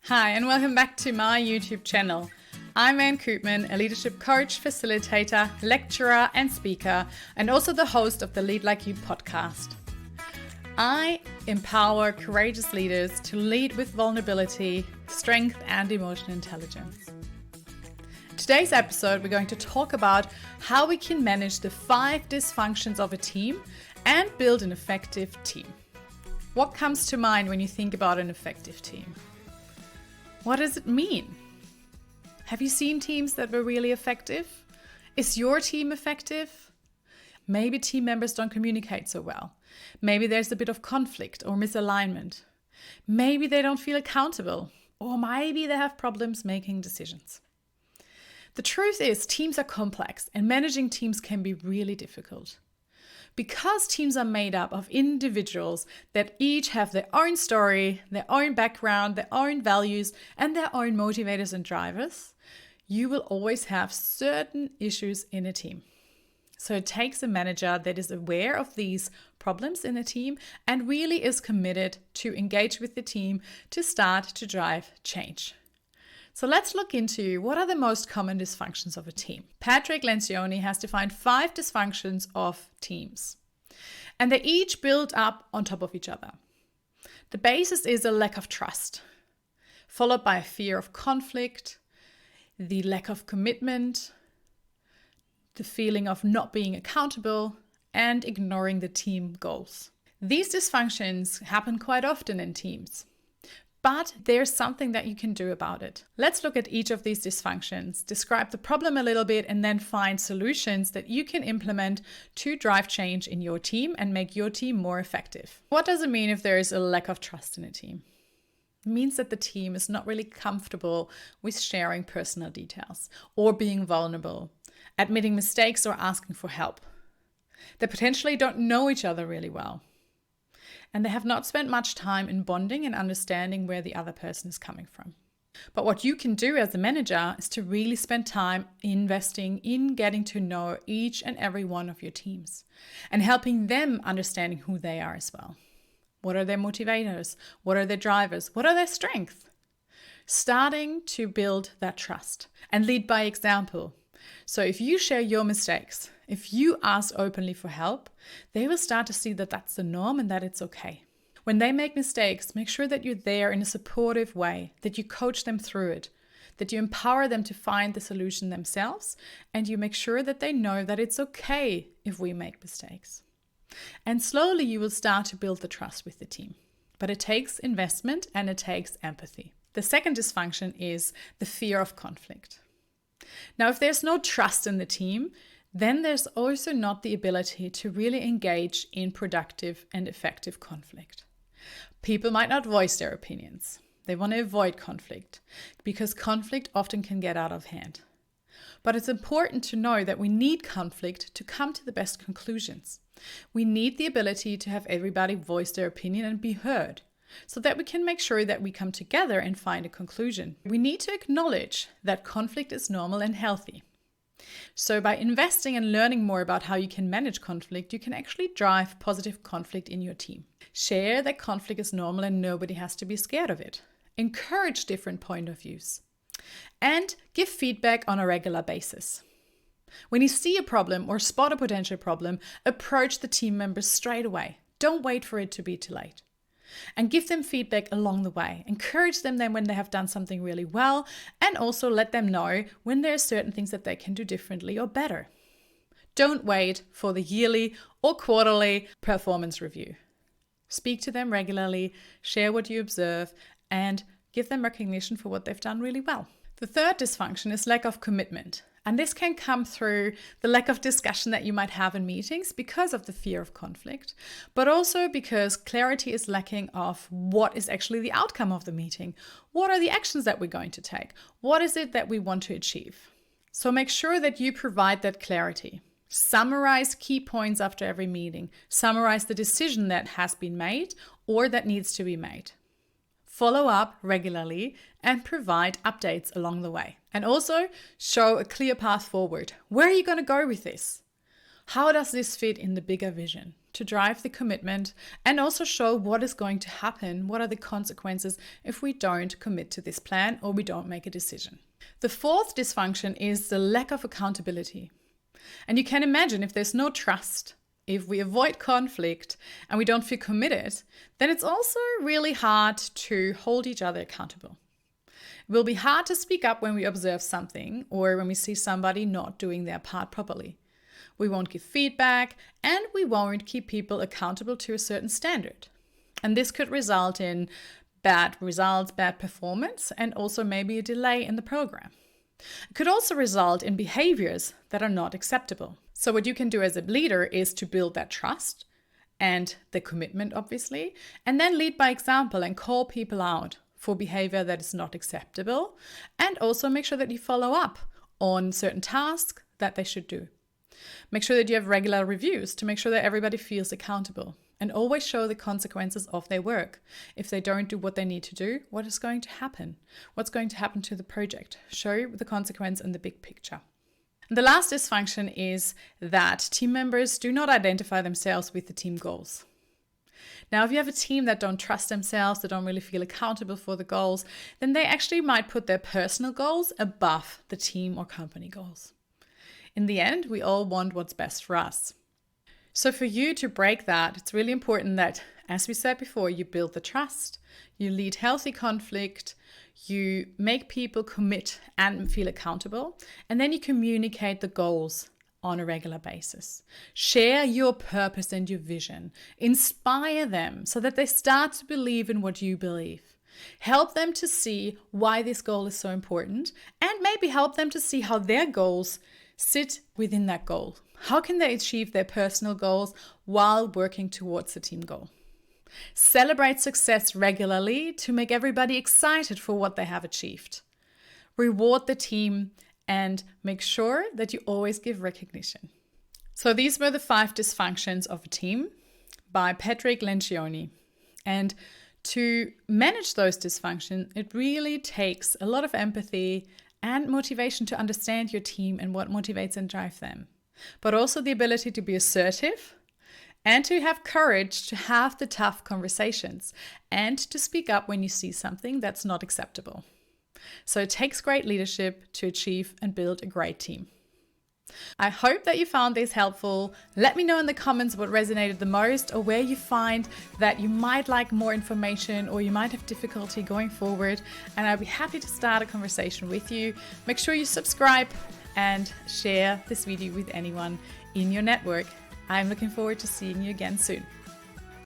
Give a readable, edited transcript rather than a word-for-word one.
Hi, and welcome back to my YouTube channel. I'm Anne Koopman, a leadership coach, facilitator, lecturer, and speaker, and also the host of the Lead Like You podcast. I empower courageous leaders to lead with vulnerability, strength, and emotional intelligence. In today's episode, we're going to talk about how we can manage the 5 dysfunctions of a team and build an effective team. What comes to mind when you think about an effective team? What does it mean? Have you seen teams that were really effective? Is your team effective? Maybe team members don't communicate so well. Maybe there's a bit of conflict or misalignment. Maybe they don't feel accountable, or maybe they have problems making decisions. The truth is, teams are complex and managing teams can be really difficult. Because teams are made up of individuals that each have their own story, their own background, their own values, and their own motivators and drivers, you will always have certain issues in a team. So it takes a manager that is aware of these problems in a team and really is committed to engage with the team to start to drive change. So let's look into what are the most common dysfunctions of a team. Patrick Lencioni has defined 5 dysfunctions of teams, and they each build up on top of each other. The basis is a lack of trust, followed by a fear of conflict, the lack of commitment, the feeling of not being accountable, and ignoring the team goals. These dysfunctions happen quite often in teams. But there's something that you can do about it. Let's look at each of these dysfunctions, describe the problem a little bit, and then find solutions that you can implement to drive change in your team and make your team more effective. What does it mean if there is a lack of trust in a team? It means that the team is not really comfortable with sharing personal details or being vulnerable, admitting mistakes or asking for help. They potentially don't know each other really well. And they have not spent much time in bonding and understanding where the other person is coming from. But what you can do as a manager is to really spend time investing in getting to know each and every one of your teams and helping them understanding who they are as well. What are their motivators? What are their drivers? What are their strengths? Starting to build that trust and lead by example. So if you share your mistakes, if you ask openly for help, they will start to see that that's the norm and that it's okay. When they make mistakes, make sure that you're there in a supportive way, that you coach them through it, that you empower them to find the solution themselves, and you make sure that they know that it's okay if we make mistakes. And slowly you will start to build the trust with the team. But it takes investment and it takes empathy. The second dysfunction is the fear of conflict. Now, if there's no trust in the team, then there's also not the ability to really engage in productive and effective conflict. People might not voice their opinions. They want to avoid conflict because conflict often can get out of hand. But it's important to know that we need conflict to come to the best conclusions. We need the ability to have everybody voice their opinion and be heard, so that we can make sure that we come together and find a conclusion. We need to acknowledge that conflict is normal and healthy. So by investing and learning more about how you can manage conflict, you can actually drive positive conflict in your team. Share that conflict is normal and nobody has to be scared of it. Encourage different point of views. And give feedback on a regular basis. When you see a problem or spot a potential problem, approach the team members straight away. Don't wait for it to be too late. And give them feedback along the way. Encourage them then when they have done something really well, and also let them know when there are certain things that they can do differently or better. Don't wait for the yearly or quarterly performance review. Speak to them regularly, share what you observe, and give them recognition for what they've done really well. The third dysfunction is lack of commitment. And this can come through the lack of discussion that you might have in meetings because of the fear of conflict, but also because clarity is lacking of what is actually the outcome of the meeting. What are the actions that we're going to take? What is it that we want to achieve? So make sure that you provide that clarity. Summarize key points after every meeting. Summarize the decision that has been made or that needs to be made. Follow up regularly and provide updates along the way. And also show a clear path forward. Where are you going to go with this? How does this fit in the bigger vision? to drive the commitment and also show what is going to happen, what are the consequences if we don't commit to this plan or we don't make a decision. The fourth dysfunction is the lack of accountability. And you can imagine if there's no trust, if we avoid conflict and we don't feel committed, then it's also really hard to hold each other accountable. It will be hard to speak up when we observe something or when we see somebody not doing their part properly. We won't give feedback and we won't keep people accountable to a certain standard. And this could result in bad results, bad performance, and also maybe a delay in the program. It could also result in behaviors that are not acceptable. So what you can do as a leader is to build that trust and the commitment, obviously, and then lead by example and call people out for behavior that is not acceptable, and also make sure that you follow up on certain tasks that they should do. Make sure that you have regular reviews to make sure that everybody feels accountable, and always show the consequences of their work. If they don't do what they need to do, what is going to happen? What's going to happen to the project? Show the consequence in the big picture. And the last dysfunction is that team members do not identify themselves with the team goals. Now, if you have a team that don't trust themselves, that don't really feel accountable for the goals, then they actually might put their personal goals above the team or company goals. In the end, we all want what's best for us. So for you to break that, it's really important that, as we said before, you build the trust, you lead healthy conflict, you make people commit and feel accountable, and then you communicate the goals on a regular basis. Share your purpose and your vision. Inspire them so that they start to believe in what you believe. Help them to see why this goal is so important, and maybe help them to see how their goals sit within that goal. How can they achieve their personal goals while working towards the team goal? Celebrate success regularly to make everybody excited for what they have achieved. Reward the team and make sure that you always give recognition. So these were the 5 dysfunctions of a team by Patrick Lencioni. And to manage those dysfunctions, it really takes a lot of empathy and motivation to understand your team and what motivates and drives them. But also the ability to be assertive and to have courage to have the tough conversations and to speak up when you see something that's not acceptable. So it takes great leadership to achieve and build a great team. I hope that you found this helpful. Let me know in the comments what resonated the most, or where you find that you might like more information or you might have difficulty going forward, and I'll be happy to start a conversation with you. Make sure you subscribe and share this video with anyone in your network. I'm looking forward to seeing you again soon.